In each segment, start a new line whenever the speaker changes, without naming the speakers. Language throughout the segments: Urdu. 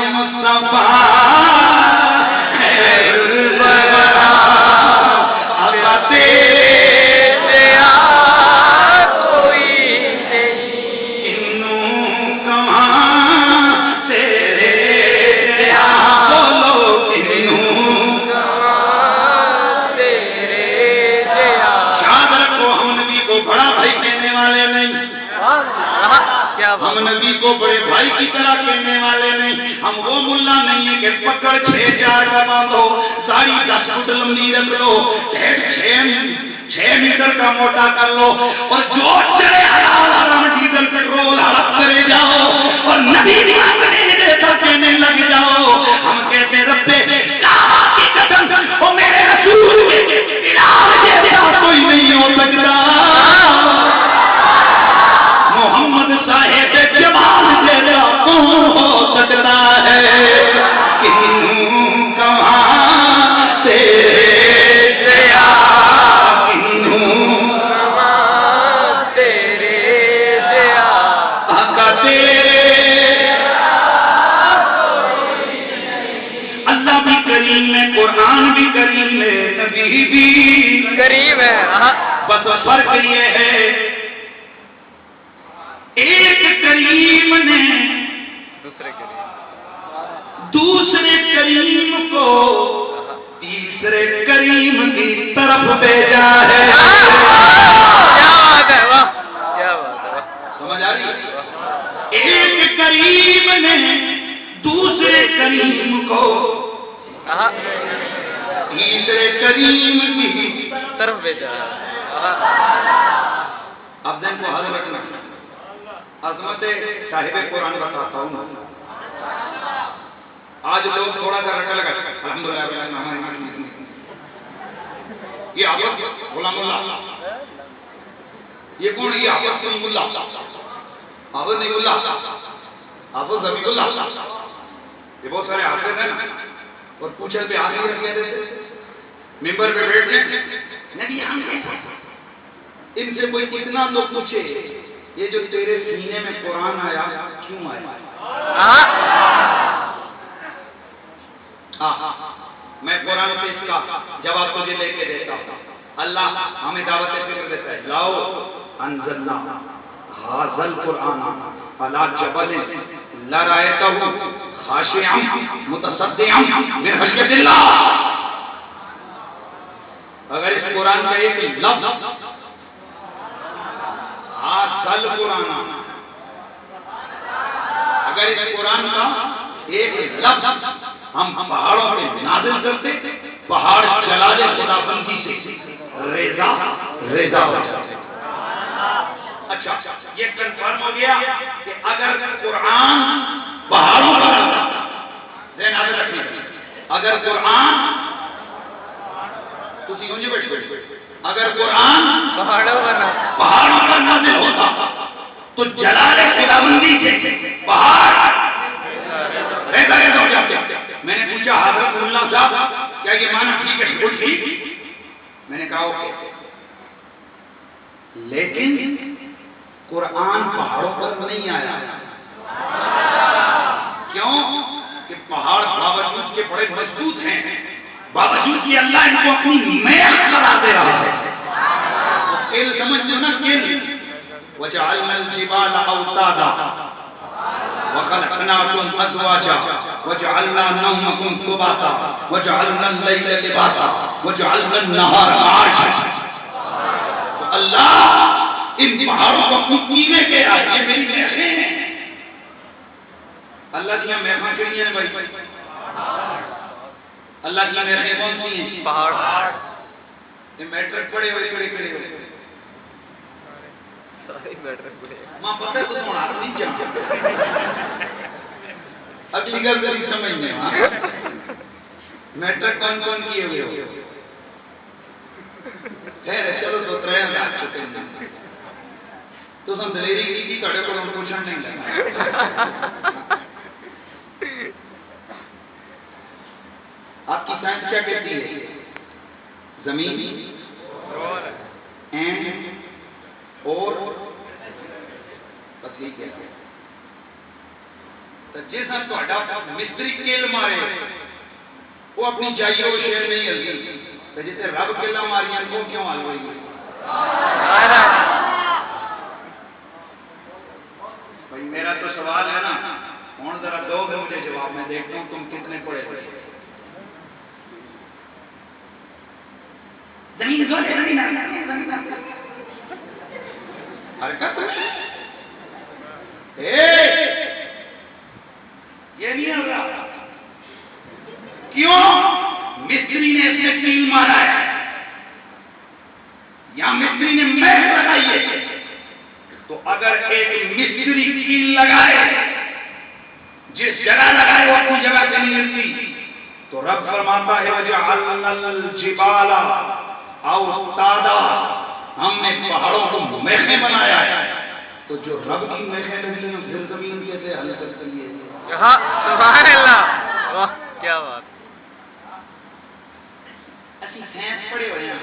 مصطفیٰ خیر الورا آقا تیرے کوئی نہیں کنوں کہاں تیرے بولو کنوں کہاں تیرے یاد رکھو ہم نبی کو بڑا بھائی کہنے والے نہیں، ہم نبی کو بڑے بھائی کی طرح کہنے والے نہیں، ہم وہ ملا نہیں ہے کہ پکڑ 6 کا باندھو، داڑھی 10 فٹ لمبی رکھ لو، 6 میٹر کا موٹا کر لو، اور جو چلے حرام ڈیزل پیٹرول ہڑپ کرے جاؤ اور نبی جیسا کہنے لگ جاؤ۔ ہم کہتے ربے کعبہ کی قسم وہ میرے رسول کے بلال جیسا کوئی نہیں ہو سکتا، محمد صاحب جمال جیسا کون ہو سکتا ہے، کنوں کہاں تیرے دیا کنوں کہاں تیرے دیا آقا تیرے اللہ بھی کریم ہے، قرآن بھی کریم ہے، نبی بھی
کریم ہے،
بس فرق یہ ہے ایک کریم نے دوسرے کریم کو تیسرے کریم کی طرف بھیجا ہے۔
کیا بات ہے، واہ کیا بات ہے،
سمجھ آ رہی ہے؟ ایک کریم نے دوسرے کریم کو تیسرے کریم کی
طرف بھیجا۔
اب دن کو حل رکھنا، عظمت صاحب قرآن بتاتا ہوں۔ آج لوگ تھوڑا سا رٹا لگا الحمدللہ یہ عبد غلام اللہ، یہ کون؟ یہ عبد غلام اللہ، عبد نہیں اللہ، عبد ذبیح اللہ، یہ بہت سارے حافظ ہیں اور پوچھل پہ آگے رکھ لیتے تھے، ممبر پہ بیٹھتے نبی ہم ان سے کوئی کتنا تو پوچھے یہ جو تیرے سینے میں قرآن آیا کیوں آیا؟ میں قرآن پہ اس کا جواب تجھے لے کے دیتا ہوں۔ اللہ ہمیں دعوت فکر دیتا ہے، لاؤ انزلنا ھذا القرآن علی جبل لرأیتہ خاشعا متصدعا من خشیۃ اللہ۔ اگر اس قرآن کا ایک لفظ کل قرآن اگر اس قرآن کا ایک لفظ ہم پہاڑوں پہ نازل کرتے، پہاڑ چلا دے خدا بندی سے ریزا ریزا ہو جاتے۔ اچھا یہ کنفرم ہو گیا کہ اگر قرآن پہاڑوں پر ذہن نازل رکھنا، اگر قرآن تو سیکھو بیٹھ اگر قرآن پہاڑوں پر نازل ہوتا تو جلال خداوندی سے پہاڑ ریزہ ریزہ ہو جاتے۔ میں نے پوچھا حضرت اللہ صاحب کیا یہ معنی ٹھیک ہے؟ بول ٹھیک۔ میں نے کہا اوکے، لیکن قرآن پہاڑوں پر نہیں آیا۔ کیوں؟ کہ پہاڑ باوجود کے بڑے مضبوط ہیں، باوجود کہ اللہ ان کو اپنی معیار قرار دے رہا ہے۔ کل سمجھتے نا، کل وجعلنا الجبال اوتادا وخلقناكم ازواجا وجعلنا نومكم سباتا وجعلنا الليل لباسا وجعلنا النهار معاشا۔ تو اللہ ان پہاڑوں کو اپنی قیمے کے آئے، یہ میری محفیں ہیں۔ اللہ کی محفیں کہڑی ہیں بھائی؟ اللہ کی محفیں کون سی ہیں؟
پہاڑ۔
یہ میٹرک پڑے ہوئے کھڑے ہوئے ماں پتہ تو تمہارا نہیں جانتا۔ اگلی گل میری سمجھنے ہاں میٹرک کون کون کیے ہوئے ہو؟ خیر چلو تو 3000 چکے ہیں تو ہم دلیری کی کڑے کو ہم پوچھن نہیں لگا۔ آپ کی سائنس کیا کہتی ہے؟ زمین اور بس یہی کہتے ہیں۔ تو جیسا مستری کیل مارے وہ اپنی چاہیے وہ شیر نہیں ہلتی، تو جیسے رب کیلا ماری ہیں وہ کیوں ہل رہی ہے؟ بھائی میرا تو سوال ہے نا، کون ذرا دو گے مجھے جواب، میں دیکھتا ہوں تم کتنے پڑے ہوئے۔ زمین کو حرکت یہ نہیں ہو رہا، کیوں؟ مستری نے اس میں کیل مارا ہے یا مستری نے محنت لگائی ہے، تو اگر ایک مستری کیل لگائے جس جگہ لگائے وہ اپنی جگہ سے نہیں ملتی، تو رب فرماتا ہے وَجَعَلْنَا الْجِبَالَ أَوْتَادًا، ہم نے پہاڑوں کو میخیں بنایا ہے، تو جو رب کی میخیں لگی ہیں پھر زمین کیسے حل کرتی ہے؟
سبحان اللہ، واہ کیا بات۔
اسی سائنس پڑھے ہوئے ہیں،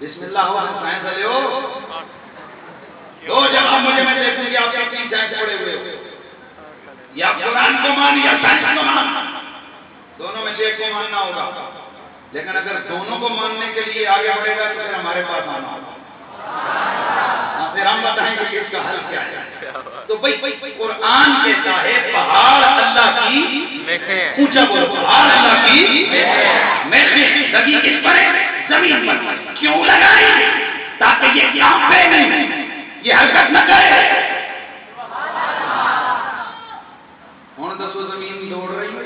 بسم اللہ ہوا سائنس والے ہو، دو جگہ مجھے میں دیکھوں گی آپ کتنی سائنس پڑھے ہوئے ہو، یا قرآن کو مان یا سائنس کو مان، دونوں میں سے ایک کو ماننا ہوگا، لیکن اگر دونوں کو ماننے کے لیے آگے بڑھے گا تو پھر ہمارے پاس آنا ہوگا، پھر ہم بتائیں گے کہ اس کا حل کیا ہے۔ تو بھائی قرآن کہتا ہے پہاڑ اللہ کی میخیں، اونچا بولو، پہاڑ اللہ کی میخیں لگی کس پر ہے؟ زمین پر۔ کیوں لگائی؟ تاکہ یہ کام پہ نہیں، یہ حرکت نہ کرے۔ ہوں دسو زمین دوڑ رہی ہے،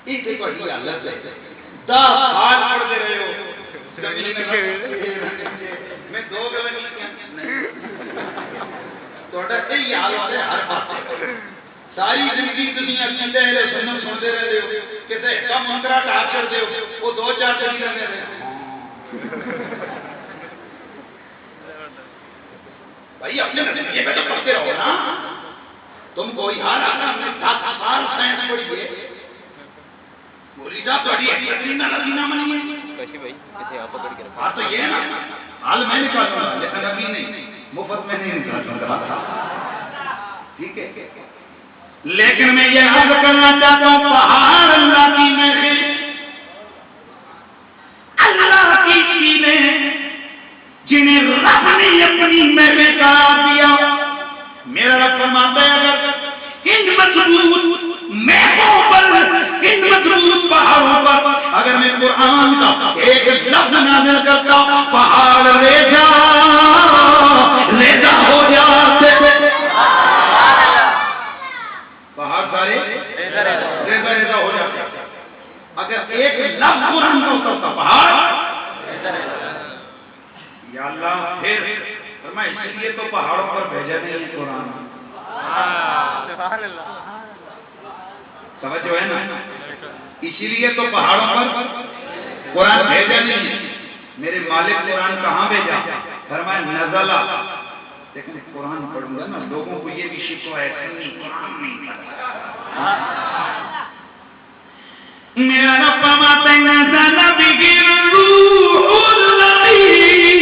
ایک بڑی حالت ہے، 10 سال پڑھتے رہے ہو میں دو غلط یہی حال ہوتے ہر پاس، ساری زندگی دنیا کی اہل سنت سنتے رہتے ہو، کسی کم منکرا ٹاپ کرتے ہو، وہ 2-4 دن رہتے رہے بھائی اپنے نتیجے پہ تو پڑھتے رہو نا، تم کوئی حال آنا ہم نے 7 سال سائنس پڑھی ہے، بولی صاحب تھوڑی ایک نہ منی ہے ہاں تو یہ ہے نا، حال میں نکالوں گا لیکن ابھی نہیں، مفت میں نہیں نکالوں گا، ٹھیک ہے؟ لیکن میں یہ عرض کرنا چاہتا ہوں پہاڑ اللہ کی میخیں، اللہ کی چیزیں جنہیں رب نے اپنی میخیں قرار دیا، میرا رب فرماتا ہے اگر ان مضبوط میخوں پر، ان مضبوط پہاڑوں پر اگر میں قرآن کا ایک لفظ نازل کرتا پہاڑ ریزہ ہو جاتے، پہاڑ سارے ریزہ ہو جاتے، اگر ایک لفظ قرآن کا ہوتا پہاڑ، یا اللہ پھر فرمایا اس لیے تو پہاڑوں پر بھیجا نہیں ہے قرآن،
سبحان اللہ،
سمجھو ہے نا، اسی لیے تو پہاڑوں پر قرآن بھیجا نہیں ہے۔ میرے مالک قرآن کہاں بھیجا؟ فرمایا نزلہ، لیکن قرآن پڑھوں گا نا لوگوں کو یہ بھی شکایت نہیں قرآن نہیں پڑھا، میرا رب فرماتا ہے نزل بہ الروح الامین،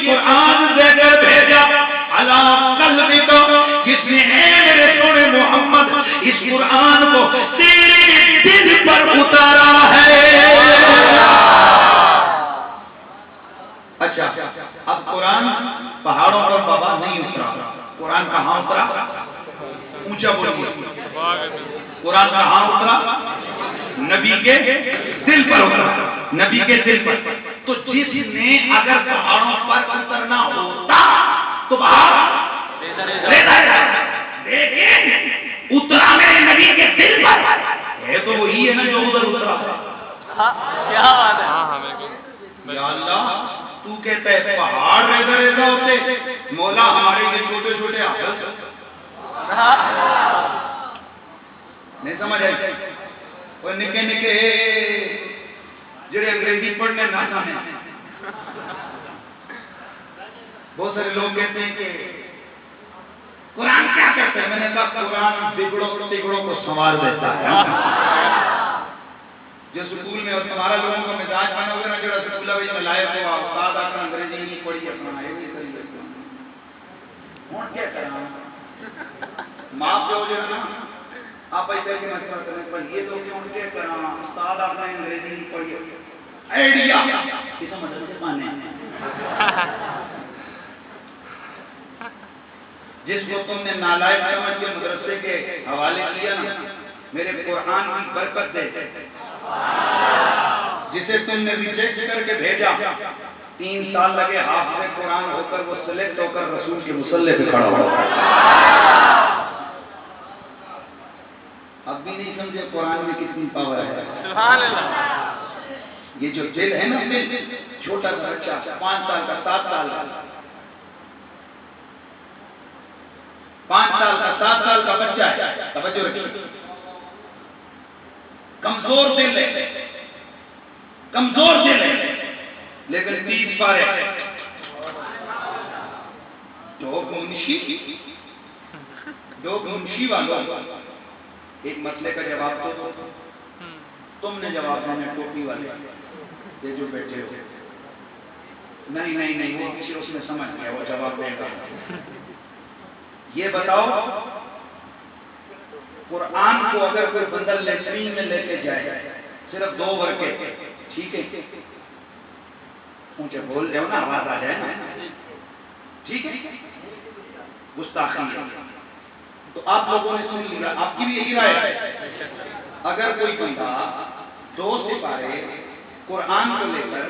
قرآن دے کر بھیجا اللہ قلبک، جس نے میرے سونے محمد اس قرآن کو تیرے دل پر اتارا ہے۔ اچھا اب قرآن پہاڑوں پر بابا نہیں اترا، قرآن کہاں اترا؟ اونچا بولیے، قرآن کہاں اترا؟ نبی کے دل پر اترا، نبی کے دل پر۔ تو جس نے اگر پہاڑوں پر اترنا ہوتا تو پہاڑ لیکن اترا میرے نبی کے دل پر ہے، تو وہی ہے نا جو ادھر اترا۔
کیا بات ہے،
یا اللہ تو کہتا ہے پہاڑ ریزہ ہوتے، مولا ہمارے یہ چھوٹے چھوٹے حافظ نہیں سمجھ آئی، وہ نکے نکے جڑے انگریزی پڑھنے نہ جانے. بہت سارے لوگ کہتے ہیں کہ قرآن کیا کہتے ہیں؟ میں نے کہا قرآن بگڑوں کو سنوار دیتا ہے. جو سکول میں اور تمہارا لوگوں کا مزاج بنا ہوگا نا جڑا سکول ہے میں لائے تو استاد اپنا انگریزی نہیں پڑھی اپنا ہے نہیں صحیح ہے. ہوں کیا کرنا ماں پیو جو ہے نا آپ ایسے کہ مشورہ کریں پر یہ تو کیوں کیا کرنا استاد اپنا انگریزی نہیں پڑھی آئیڈیا کس مدد سے مانے جس کو تم نے نالائق سمجھ کے مدرسے کے حوالے کیا نا میرے قرآن کی برکت دے. جسے تم نے ریجیکٹ کر کے بھیجا 3 سال لگے حافظ قرآن ہو کر وہ سلیکٹ ہو کر رسول کے مصلی پہ کھڑا ہوا. اب بھی نہیں سمجھے قرآن میں کتنی پاور ہے.
سبحان اللہ.
یہ جو دل ہے نا دل چھوٹا سا بچہ 5 سال کا 7 سال کا 5 سال کا 7 سال کا بچہ ہے. توجہ رکھیے کمزور دل ہے لیکن 30 پارے جو منشی والوں ایک مسئلے کا جواب تو تم نے جواب دینا ٹوپی والے یہ جو بیٹھے ہو نہیں وہ کسی اس نے سمجھ گیا وہ جواب دے گا. یہ بتاؤ قرآن کو اگر کوئی بندہ لیٹرین میں لے کے جائے صرف 2 ورقے ٹھیک ہے اونچے بول جاؤ نا آواز آ جائے نا ٹھیک ہے گستاخی ہے تو آپ لوگوں نے سن لیا آپ کی بھی یہی رائے ہے. اگر کوئی بندہ 2 سپارے قرآن کو لے کر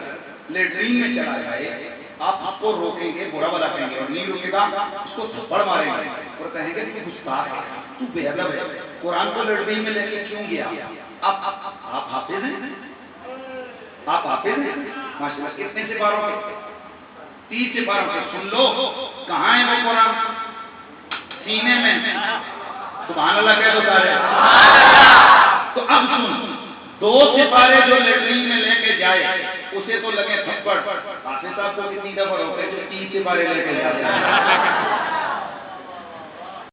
لیٹرین میں چلا جائے آپ کو روکیں گے برا بلا کہیں گے اور نہیں روکے گا اس کو تھپڑ ماریں گے اور کہیں گے کہ گستاخ ہے تو بے ادب ہے قرآن کو لیٹرین میں لے کے کیوں گیا. آپ حافظ ہیں ماشاء اللہ کتنے سپاروں کے 30 سپاروں کے سن لو کہاں ہے وہ قرآن سینے میں سبحان اللہ کہہ دو سارے. تو اب سن 2 سپارے جو لیٹرین میں لے کے جائے اسے تو لگے تھپڑ. حافظ صاحب کو کتنی دفعہ روکے جو 3 سپارے لے کے جاتے ہیں